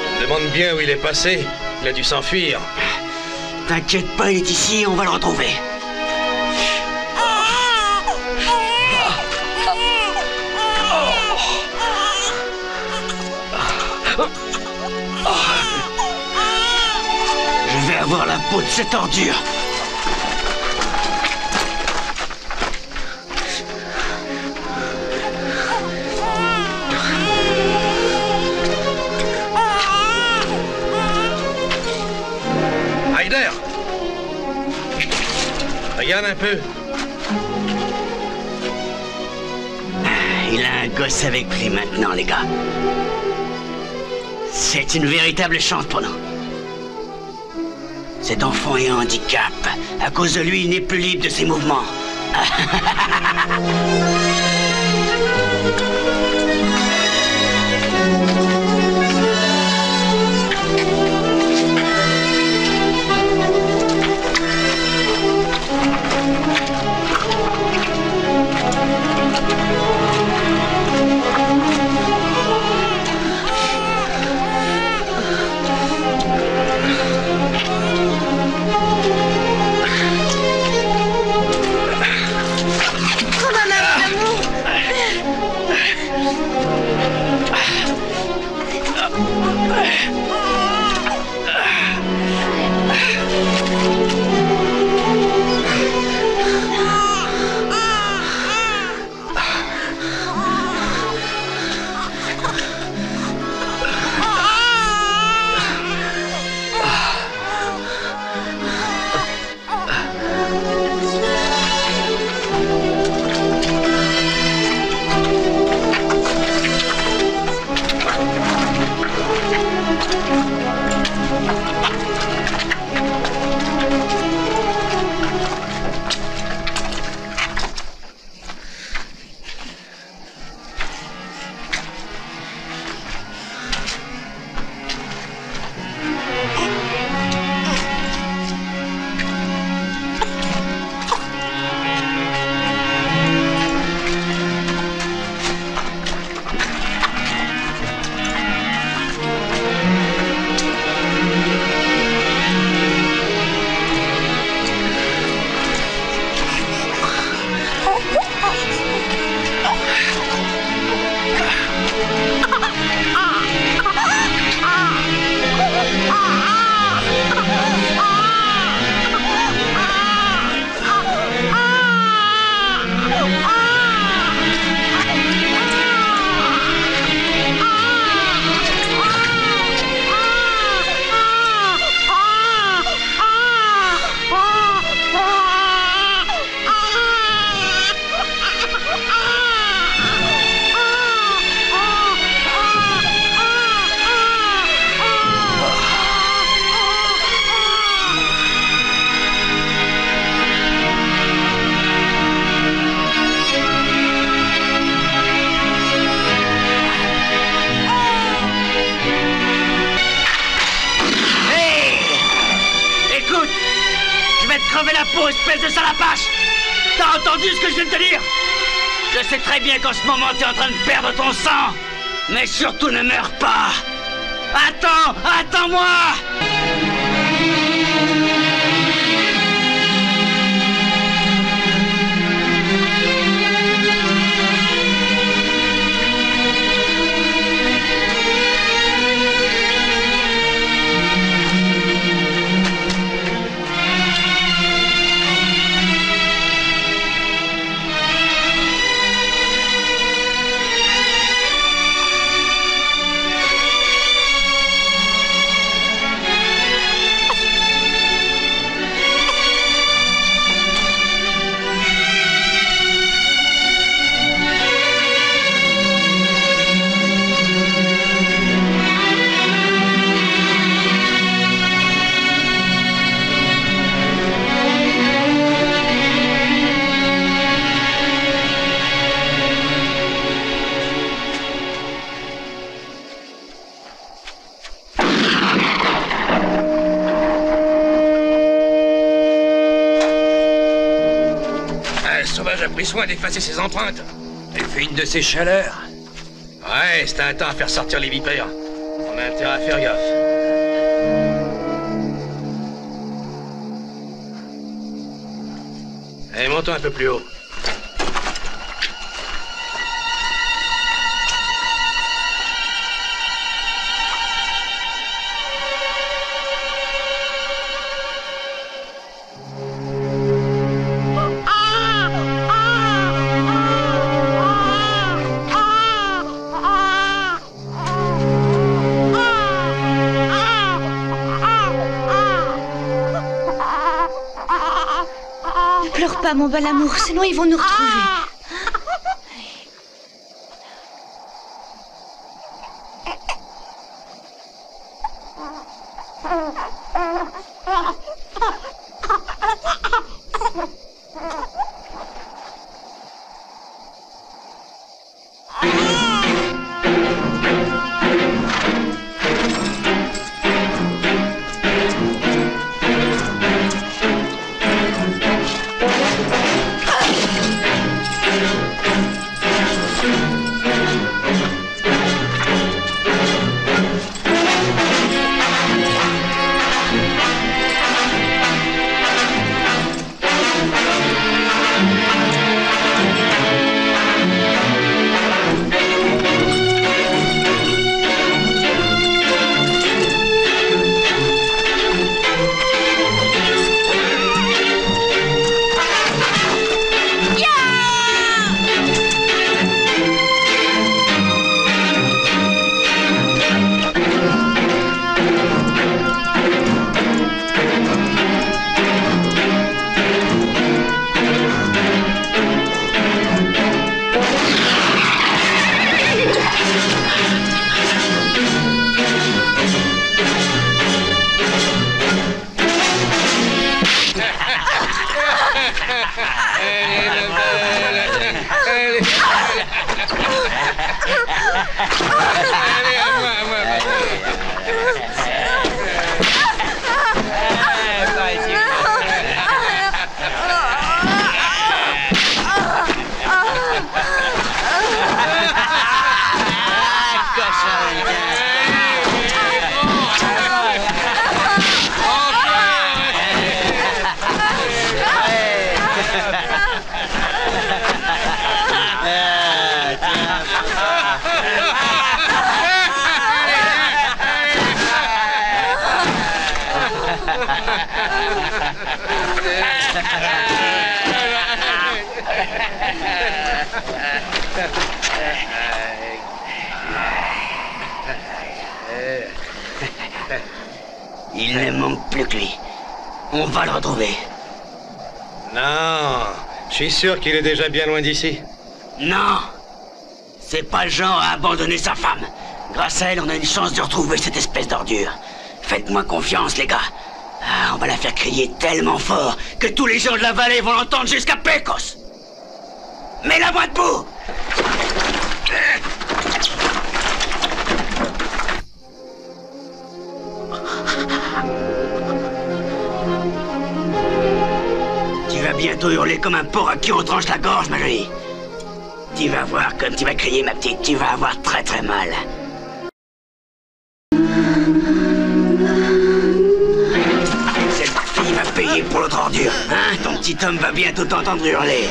B: Je me demande bien où il est passé. Il a dû s'enfuir.
G: T'inquiète pas, il est ici, on va le retrouver. Je vais avoir la peau de cette ordure.
B: Ryder! Regarde un peu.
G: Il a un gosse avec lui maintenant, les gars. C'est une véritable chance pour nous. Cet enfant est un handicap. À cause de lui, il n'est plus libre de ses mouvements.
Q: crever la peau, espèce de salapache! T'as entendu ce que je viens de te dire? Je sais très bien qu'en ce moment t'es en train de perdre ton sang, mais surtout ne meurs pas! Attends, attends-moi!
B: A pris soin d'effacer ses empreintes.
P: Elle fait une de ses chaleurs.
B: Ouais, c'était un temps à faire sortir les vipères. On a intérêt à faire gaffe. Montons un peu plus haut.
D: Ne pleure pas, mon bel amour, sinon ils vont nous retrouver.
G: Il ne manque plus que lui. On va le retrouver.
B: Non, je suis sûr qu'il est déjà bien loin d'ici.
G: Non, c'est pas le genre à abandonner sa femme. Grâce à elle, on a une chance de retrouver cette espèce d'ordure. Faites-moi confiance, les gars. Ah, on va la faire crier tellement fort que tous les gens de la vallée vont l'entendre jusqu'à Pecos. Mets-la-moi debout! Tu vas bientôt hurler comme un porc à qui on tranche la gorge, ma jolie. Tu vas voir comme tu vas crier, ma petite. Tu vas avoir très très mal. Cette fille va payer pour l'autre ordure. Hein? Ton petit homme va bientôt t'entendre hurler.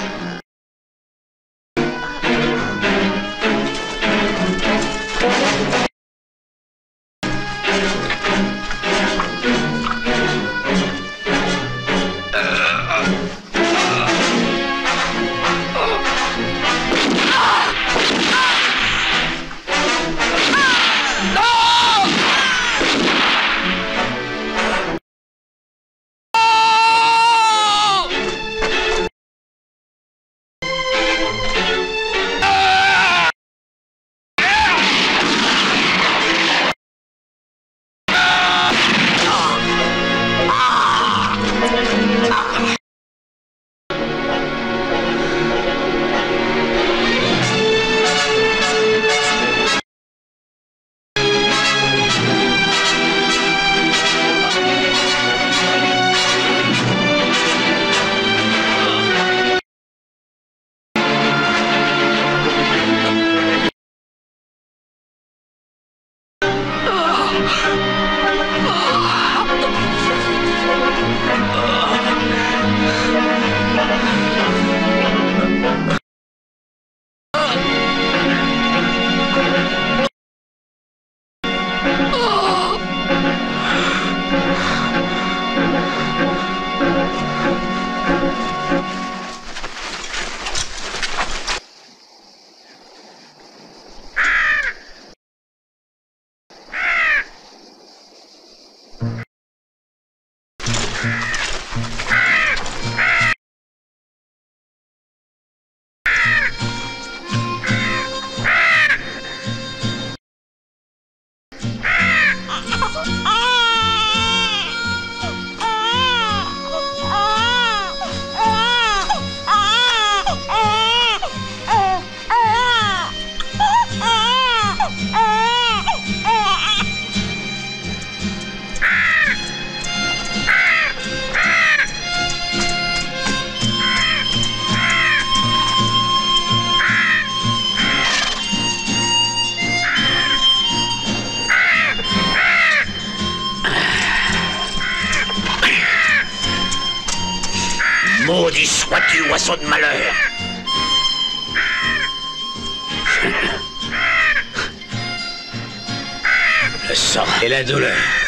O: Maudit sois-tu, oiseau de malheur. Le sang et la douleur.